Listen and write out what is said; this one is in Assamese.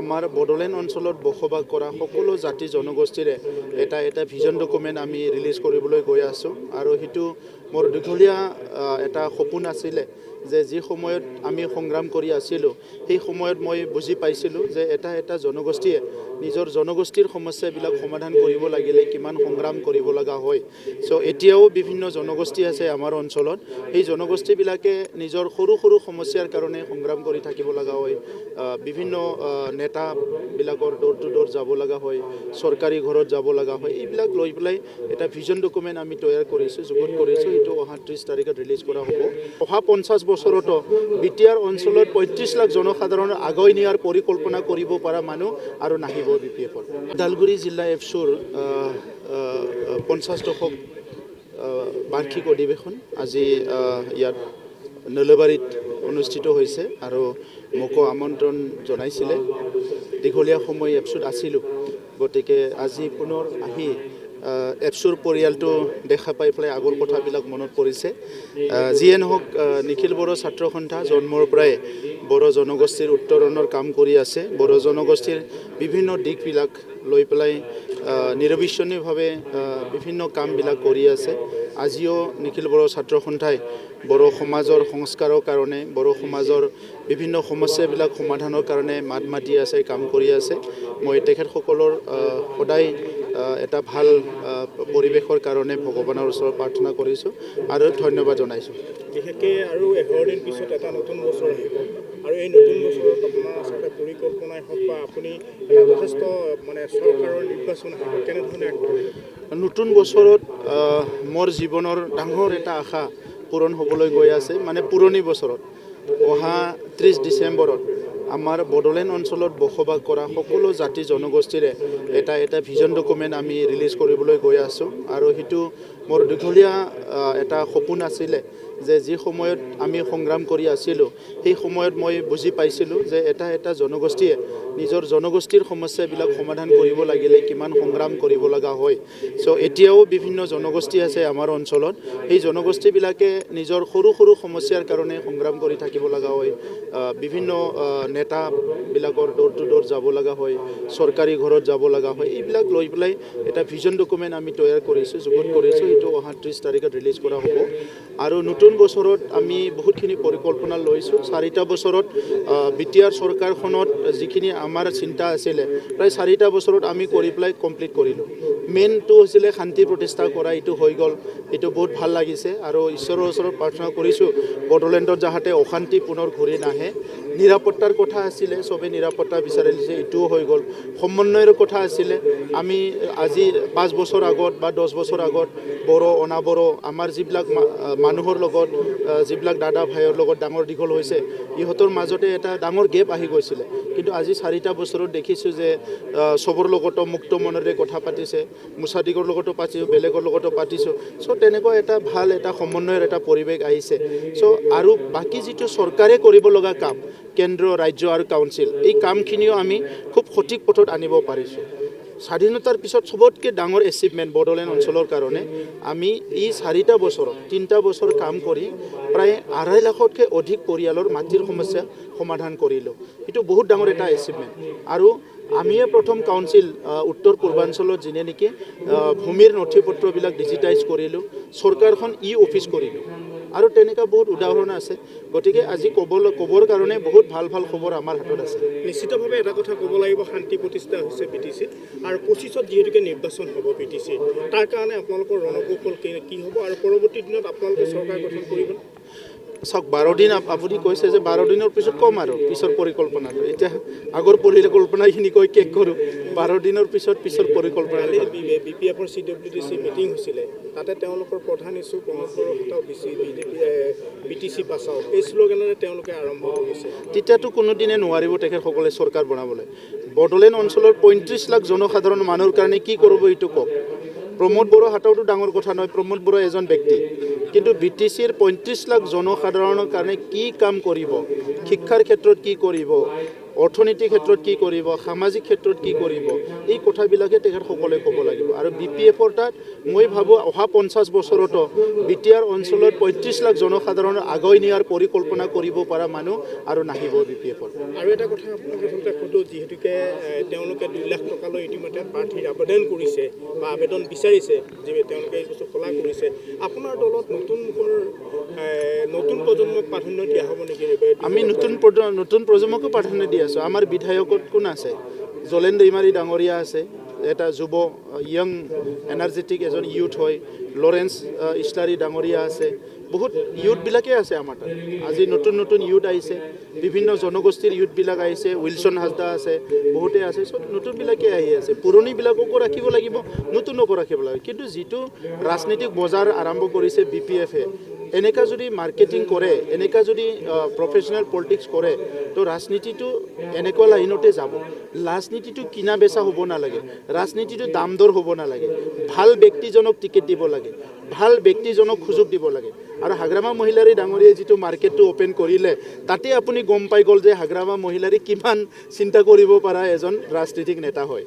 আমাৰ বড়োলেণ্ড অঞ্চলত বসবাস কৰা সকলো জাতি জনগোষ্ঠীৰে এটা ভিজন ডকুমেণ্ট আমি ৰিলিজ কৰিবলৈ গৈ আছোঁ আৰু সেইটো মোৰ দীঘলীয়া এটা সপোন আছিলে যে যি সময়ত আমি সংগ্ৰাম কৰি আছিলোঁ সেই সময়ত মই বুজি পাইছিলোঁ যে এটা জনগোষ্ঠীয়ে নিজৰ জনগোষ্ঠীৰ সমস্যাবিলাক সমাধান কৰিব লাগিলে কিমান সংগ্ৰাম কৰিব লগা হয়। সো এতিয়াও বিভিন্ন জনগোষ্ঠী আছে আমাৰ অঞ্চলত, সেই জনগোষ্ঠীবিলাকে নিজৰ সৰু সৰু সমস্যাৰ কাৰণে সংগ্ৰাম কৰি থাকিব লগা হয়। বিভিন্ন নেতাবিলাকৰ ডোৰ টু ডোৰ যাব লগা হয়, চৰকাৰী ঘৰত যাব লগা হয়। এইবিলাক লৈ পেলাই এটা ভিজন ডকুমেণ্ট আমি তৈয়াৰ কৰিছোঁ, যুগুত কৰিছোঁ। এইটো অহা 30 তাৰিখত ৰিলিজ কৰা হ'ব। অহা 50 বছৰতো বিটিআৰ অঞ্চলত 35 লাখ জনসাধাৰণৰ আগুৱাই নিয়াৰ পৰিকল্পনা কৰিব পৰা মানুহ আৰু নাহিব BPF-ৰ। ওদালগুৰি জিলা এফচুৰ 50 দশক বাৰ্ষিক অধিৱেশন আজি ইয়াত নলবাৰীত অনুষ্ঠিত হৈছে আৰু মোকো আমন্ত্ৰণ জনাইছিলে। দীঘলীয়া সময় এফচুত আছিলোঁ, গতিকে আজি পুনৰ আহি এফচুৰ পৰিয়ালটো দেখা পাই পেলাই আগৰ কথাবিলাক মনত পৰিছে। যিয়ে নহওক, নিখিল বড়ো ছাত্ৰ সন্থা জন্মৰ পৰাই বড়ো জনগোষ্ঠীৰ উত্তৰণৰ কাম কৰি আছে। বড়ো জনগোষ্ঠীৰ বিভিন্ন দিশবিলাক লৈ পেলাই নিৰবিচ্ছিন্নভাৱে বিভিন্ন কামবিলাক কৰি আছে। আজিও নিখিল বড়ো ছাত্ৰ সন্থাই বড়ো সমাজৰ সংস্কাৰৰ কাৰণে, বড়ো সমাজৰ বিভিন্ন সমস্যাবিলাক সমাধানৰ কাৰণে মাত মাতি আছে, কাম কৰি আছে। মই তেখেতসকলৰ সদায় এটা ভাল পৰিৱেশৰ কাৰণে ভগৱানৰ ওচৰত প্ৰাৰ্থনা কৰিছোঁ আৰু ধন্যবাদ জনাইছোঁ। বিশেষকৈ আৰু 11 দিন পিছত এটা নতুন বছৰ আহিব আৰু এই নতুন বছৰত আপোনাৰ আচলতে পৰিকল্পনাই হওক বা আপুনি এটা যথেষ্ট চৰকাৰৰ নিৰ্বাচন আহিব, কেনেধৰণে আগবাঢ়িব? নতুন বছৰত মোৰ জীৱনৰ ডাঙৰ এটা আশা পূৰণ হ'বলৈ গৈ আছে। পুৰণি বছৰত অহা 30 ডিচেম্বৰত আমাৰ বড়োলেণ্ড অঞ্চলত বসবাস কৰা সকলো জাতি জনগোষ্ঠীৰে এটা ভিজন ডকুমেণ্ট আমি ৰিলিজ কৰিবলৈ গৈ আছোঁ আৰু সেইটো মোৰ দীঘলীয়া এটা সপোন আছিলে যে যি সময়ত আমি সংগ্ৰাম কৰি আছিলোঁ সেই সময়ত মই বুজি পাইছিলোঁ যে এটা জনগোষ্ঠীয়ে নিজৰ জনগোষ্ঠীৰ সমস্যাবিলাক সমাধান কৰিব লাগিলে কিমান সংগ্ৰাম কৰিব লগা হয়। সো এতিয়াও বিভিন্ন জনগোষ্ঠী আছে আমাৰ অঞ্চলত, সেই জনগোষ্ঠীবিলাকে নিজৰ সৰু সৰু সমস্যাৰ কাৰণে সংগ্ৰাম কৰি থাকিব লগা হয়। বিভিন্ন নেতাবিলাকৰ ডোৰ টু ডোৰ যাব লগা হয়, চৰকাৰী ঘৰত যাব লগা হয়। এইবিলাক লৈ পেলাই এটা ভিজন ডকুমেণ্ট আমি তৈয়াৰ কৰিছোঁ, যুগুত কৰিছোঁ। এইটো অহা 30 তাৰিখত ৰিলিজ কৰা হ'ব আৰু নতুন বছৰত আমি বহুতখিনি পৰিকল্পনা লৈছোঁ। 4টা বছৰত বিটিআৰ চৰকাৰখনত যিখিনি আমাৰ চিন্তা আছিলে প্ৰায় 4টা বছৰত আমি কৰি পেলাই কমপ্লিট কৰিলোঁ। মেইনটো হৈছিলে শান্তি প্ৰতিষ্ঠা কৰা, এইটো হৈ গ'ল। এইটো বহুত ভাল লাগিছে আৰু ঈশ্বৰৰ ওচৰত প্ৰাৰ্থনা কৰিছোঁ বড়োলেণ্ডত যাতে অশান্তি পুনৰ ঘূৰি নাহে। নিৰাপত্তাৰ কথা আছিলে, চবেই নিৰাপত্তা বিচাৰিছে, এইটোও হৈ গ'ল। সমন্বয়ৰ কথা আছিলে, আমি আজি 5 বছৰ আগত বা 10 বছৰ আগত বড়ো অনাবড়ো আমাৰ যিবিলাক মানুহৰ লগত, যিবিলাক দাদা ভাইৰ লগত ডাঙৰ দীঘল হৈছে, ইহঁতৰ মাজতে এটা ডাঙৰ গেপ আহি গৈছিলে। কিন্তু আজি 4টা বছৰত দেখিছোঁ যে চবৰ লগতো মুক্ত মনেৰে কথা পাতিছে, মুছাদিকৰ লগতো পাতিছোঁ, বেলেগৰ লগতো পাতিছোঁ। চ' তেনেকুৱা এটা ভাল এটা সমন্বয়ৰ এটা পৰিৱেশ আহিছে। চ' আৰু বাকী যিটো চৰকাৰে কৰিব লগা কাম, কেন্দ্ৰ, ৰাজ্য আৰু কাউন্সিল, এই কামখিনিও আমি খুব সঠিক পথত আনিব পাৰিছোঁ। স্বাধীনতাৰ পিছত চবতকৈ ডাঙৰ এচিভমেণ্ট বড়োলেণ্ড অঞ্চলৰ কাৰণে আমি এই 4টা বছৰত 3টা বছৰ কাম কৰি প্ৰায় 2.5 লাখতকৈ অধিক পৰিয়ালৰ মাটিৰ সমস্যা সমাধান কৰিলোঁ। এইটো বহুত ডাঙৰ এটা এচিভমেণ্ট আৰু আমিয়ে প্ৰথম কাউন্সিল উত্তৰ পূৰ্বাঞ্চলত যিনে নেকি ভূমিৰ নথি পত্ৰবিলাক ডিজিটাইজ কৰিলোঁ, চৰকাৰখন অফিচ কৰিলোঁ আৰু তেনেকুৱা বহুত উদাহৰণ আছে। গতিকে আজি ক'বৰ কাৰণে বহুত ভাল ভাল খবৰ আমাৰ হাতত আছে। নিশ্চিতভাৱে এটা কথা ক'ব লাগিব, শান্তি প্ৰতিষ্ঠা হৈছে BTC আৰু 25ত যিহেতুকে নিৰ্বাচন হ'ব BTC, তাৰ কাৰণে আপোনালোকৰ ৰণকৌশল কি হ'ব আৰু পৰৱৰ্তী দিনত আপোনালোকে চৰকাৰ গঠন কৰিব? চাওক, 12 দিন আপুনি কৈছে যে 12 দিনৰ পিছত ক'ম আৰু পিছৰ পৰিকল্পনাটো। এতিয়া আগৰ পৰিকল্পনাখিনি কৈ শেষ কৰোঁ, 12 দিনৰ পিছৰ পৰিকল্পনা। BPF-ৰ CWDC মিটিং হৈছিলে, তাতে তেওঁলোকৰ প্ৰধান ইছ্যু প্ৰমোদ বড়ো হটাও BTC বাচাও, এই শ্লোগানেৰে তেওঁলোকে আৰম্ভ কৰিছে। তেতিয়াতো কোনোদিনে নোৱাৰিব তেখেতসকলে চৰকাৰ বনাবলৈ। বড়োলেণ্ড অঞ্চলৰ 35 লাখ জনসাধাৰণ মানুহৰ কাৰণে কি কৰিব এইটো কওক। প্ৰমোদ বড়ো হটাওটো ডাঙৰ কথা নহয়, প্ৰমোদ বড়ো এজন ব্যক্তি, কিন্তু BTCৰ 35 লাখ জনসাধাৰণৰ কাৰণে কি কাম কৰিব, শিক্ষাৰ ক্ষেত্ৰত কি কৰিব, অৰ্থনীতিৰ ক্ষেত্ৰত কি কৰিব, সামাজিক ক্ষেত্ৰত কি কৰিব, এই কথাবিলাকে তেখেতসকলে ক'ব লাগিব। আৰু BPF-ৰ তাত মই ভাবোঁ অহা 50 বছৰতো BTR অঞ্চলত 35 লাখ জনসাধাৰণৰ আগুৱাই নিয়াৰ পৰিকল্পনা কৰিব পৰা মানুহ আৰু নাহিব BPF-ৰ। আৰু এটা কথা আপোনাক আচলতে সোধোঁ, যিহেতুকে তেওঁলোকে 2 লাখ টকালৈ ইতিমধ্যে প্ৰাৰ্থীৰ আবেদন কৰিছে বা আবেদন বিচাৰিছে, যে তেওঁলোকে এই বস্তু খোলা কৰিছে, আপোনাৰ দলত নতুন প্ৰজন্মক প্ৰাধান্য দিয়া হ'ব নেকি? আমি নতুন প্ৰজন্মকো প্ৰাধান্য দি আছোঁ। আমাৰ বিধায়কত কোন আছে? জলেন দৈমাৰী ডাঙৰীয়া আছে, এটা যুৱ য়ং এনাৰ্জেটিক এজন ইউথ হয়। লৰেন্স ইছলাৰী ডাঙৰীয়া আছে, বহুত ইউথবিলাকে আছে আমাৰ তাত। আজি নতুন ইউথ আহিছে, বিভিন্ন জনগোষ্ঠীৰ ইউথবিলাক আহিছে, উইলছন হাজদা আছে, বহুতে আছে, চব নতুনবিলাকে আহি আছে। পুৰণিবিলাককো ৰাখিব লাগিব, নতুনকো ৰাখিব লাগিব। কিন্তু যিটো ৰাজনৈতিক বজাৰ আৰম্ভ কৰিছে BPF-এ, এনেকা যদি মাৰ্কেটিং কৰে, এনেকা যদি প্ৰফেশ্যনেল পলিটিক্স কৰে, তো ৰাজনীতিটো এনেকুৱা লাইনতে যাব। ৰাজনীতিটো কিনা বেচা হ'ব নালাগে, ৰাজনীতিটো দাম দৰ হ'ব নালাগে। ভাল ব্যক্তিজনক টিকেট দিব লাগে, ভাল ব্যক্তিজনক সুযোগ দিব লাগে। আৰু হাগ্ৰামা মহিলাৰী ডাঙৰীয়াই যিটো মাৰ্কেটটো অ'পেন কৰিলে, তাতে আপুনি গম পাই গ'ল যে হাগ্ৰামা মহিলাৰী কিমান চিন্তা কৰিব পৰা এজন ৰাজনীতিক নেতা হয়।